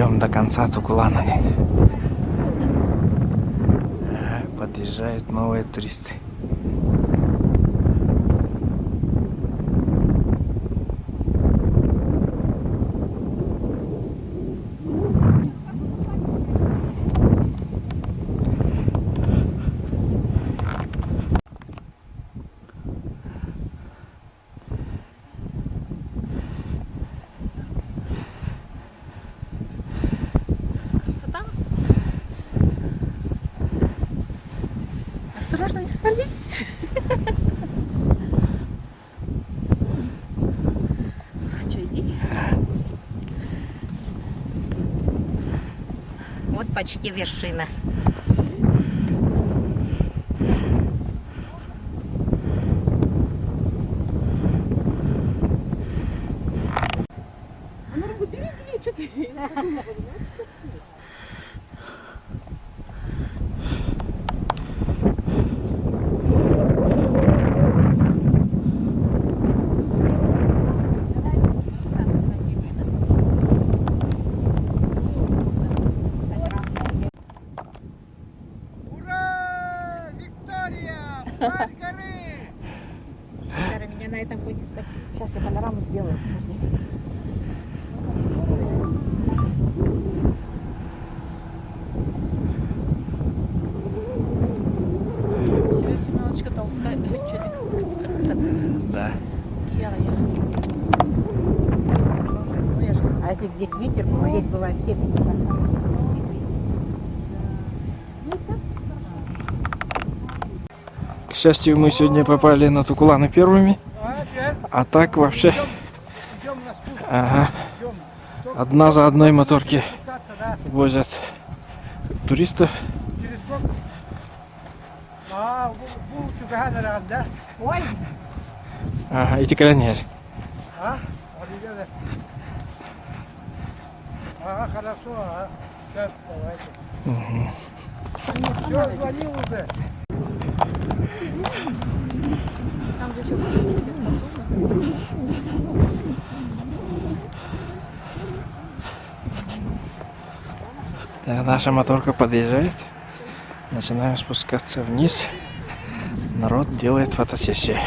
Идем до конца Тукулана. Подъезжают новые туристы. Осторожно, не свались. А что, иди. Вот почти вершина. А ну руку бери, что ты? Меня на этом будет. Сейчас я панораму сделаю. Подожди. Все, Семеночка толстая. Да. А если здесь ветер, то здесь было вообще ветер. К счастью, мы сегодня попали на Тукуланы первыми. А так вообще... Ага. Одна за одной моторки возят туристов. Ага, и тикранер. Ага, хорошо, ага. Сейчас, давайте. Угу. Все, звонил уже. Там же еще все способны. Да, наша моторка подъезжает. Начинаем спускаться вниз. Народ делает фотосессию.